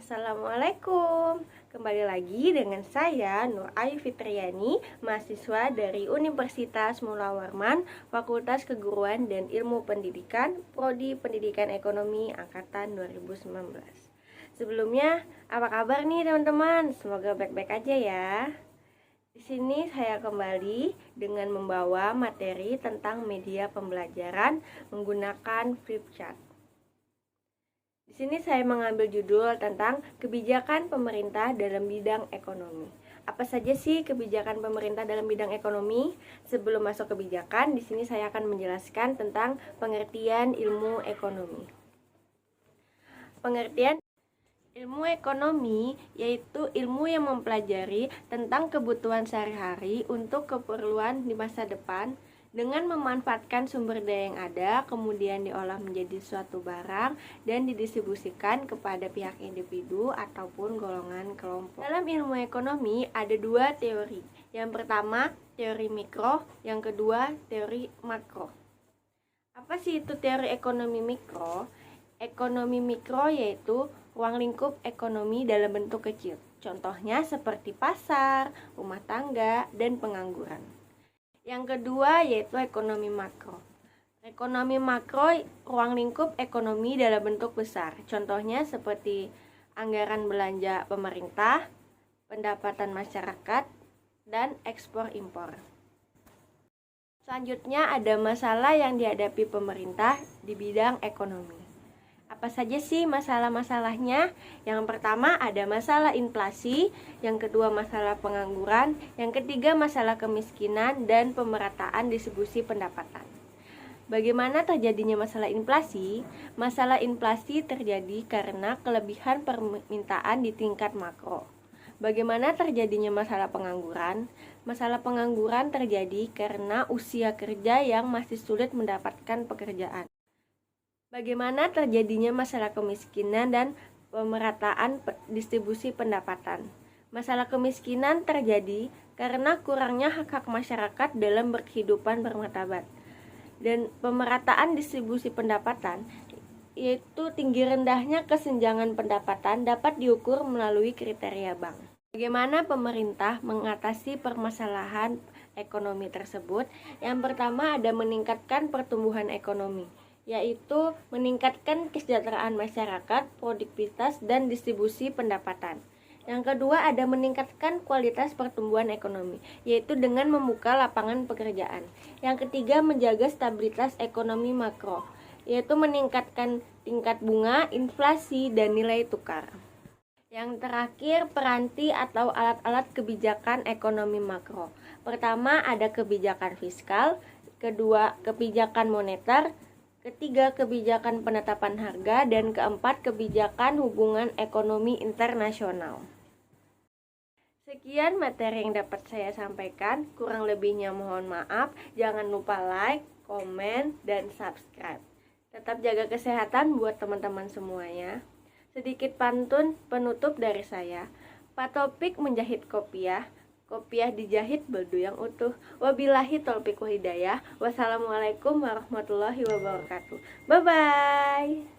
Assalamualaikum. Kembali lagi dengan saya Nur Ayu Fitriani, mahasiswa dari Universitas Mula Warman, Fakultas Keguruan dan Ilmu Pendidikan, Prodi Pendidikan Ekonomi angkatan 2019. Sebelumnya, apa kabar nih teman-teman? Semoga baik-baik aja ya. Di sini saya kembali dengan membawa materi tentang media pembelajaran menggunakan flip chart. Di sini saya mengambil judul tentang kebijakan pemerintah dalam bidang ekonomi. Apa saja sih kebijakan pemerintah dalam bidang ekonomi? Sebelum masuk kebijakan, di sini saya akan menjelaskan tentang pengertian ilmu ekonomi. Pengertian ilmu ekonomi yaitu ilmu yang mempelajari tentang kebutuhan sehari-hari untuk keperluan di masa depan dengan memanfaatkan sumber daya yang ada, kemudian diolah menjadi suatu barang dan didistribusikan kepada pihak individu ataupun golongan kelompok. Dalam ilmu ekonomi ada dua teori. Yang pertama, teori mikro, yang kedua, teori makro. Apa sih itu teori ekonomi mikro? Ekonomi mikro yaitu ruang lingkup ekonomi dalam bentuk kecil. Contohnya seperti pasar, rumah tangga, dan pengangguran. Yang kedua yaitu ekonomi makro. Ekonomi makro ruang lingkup ekonomi dalam bentuk besar. Contohnya seperti anggaran belanja pemerintah, pendapatan masyarakat, dan ekspor impor. Selanjutnya ada masalah yang dihadapi pemerintah di bidang ekonomi. Apa saja sih masalah-masalahnya? Yang pertama ada masalah inflasi, yang kedua masalah pengangguran, yang ketiga masalah kemiskinan dan pemerataan distribusi pendapatan. Bagaimana terjadinya masalah inflasi? Masalah inflasi terjadi karena kelebihan permintaan di tingkat makro. Bagaimana terjadinya masalah pengangguran? Masalah pengangguran terjadi karena usia kerja yang masih sulit mendapatkan pekerjaan. Bagaimana terjadinya masalah kemiskinan dan pemerataan distribusi pendapatan? Masalah kemiskinan terjadi karena kurangnya hak-hak masyarakat dalam berkehidupan bermartabat. Dan pemerataan distribusi pendapatan yaitu tinggi rendahnya kesenjangan pendapatan dapat diukur melalui kriteria bank. Bagaimana pemerintah mengatasi permasalahan ekonomi tersebut? Yang pertama ada meningkatkan pertumbuhan ekonomi, yaitu meningkatkan kesejahteraan masyarakat, produktivitas, dan distribusi pendapatan. Yang kedua ada meningkatkan kualitas pertumbuhan ekonomi, yaitu dengan membuka lapangan pekerjaan. Yang ketiga menjaga stabilitas ekonomi makro, yaitu meningkatkan tingkat bunga, inflasi, dan nilai tukar. Yang terakhir peranti atau alat-alat kebijakan ekonomi makro. Pertama ada kebijakan fiskal, kedua kebijakan moneter, ketiga, kebijakan penetapan harga, dan keempat, kebijakan hubungan ekonomi internasional. Sekian materi yang dapat saya sampaikan, kurang lebihnya mohon maaf. Jangan lupa like, komen, dan subscribe. Tetap jaga kesehatan buat teman-teman semuanya. Sedikit pantun penutup dari saya. Pak Topik menjahit kopiah, kopiah dijahit baldo yang utuh. Wabillahi taufiq wal hidayah. Wassalamualaikum warahmatullahi wabarakatuh. Bye bye.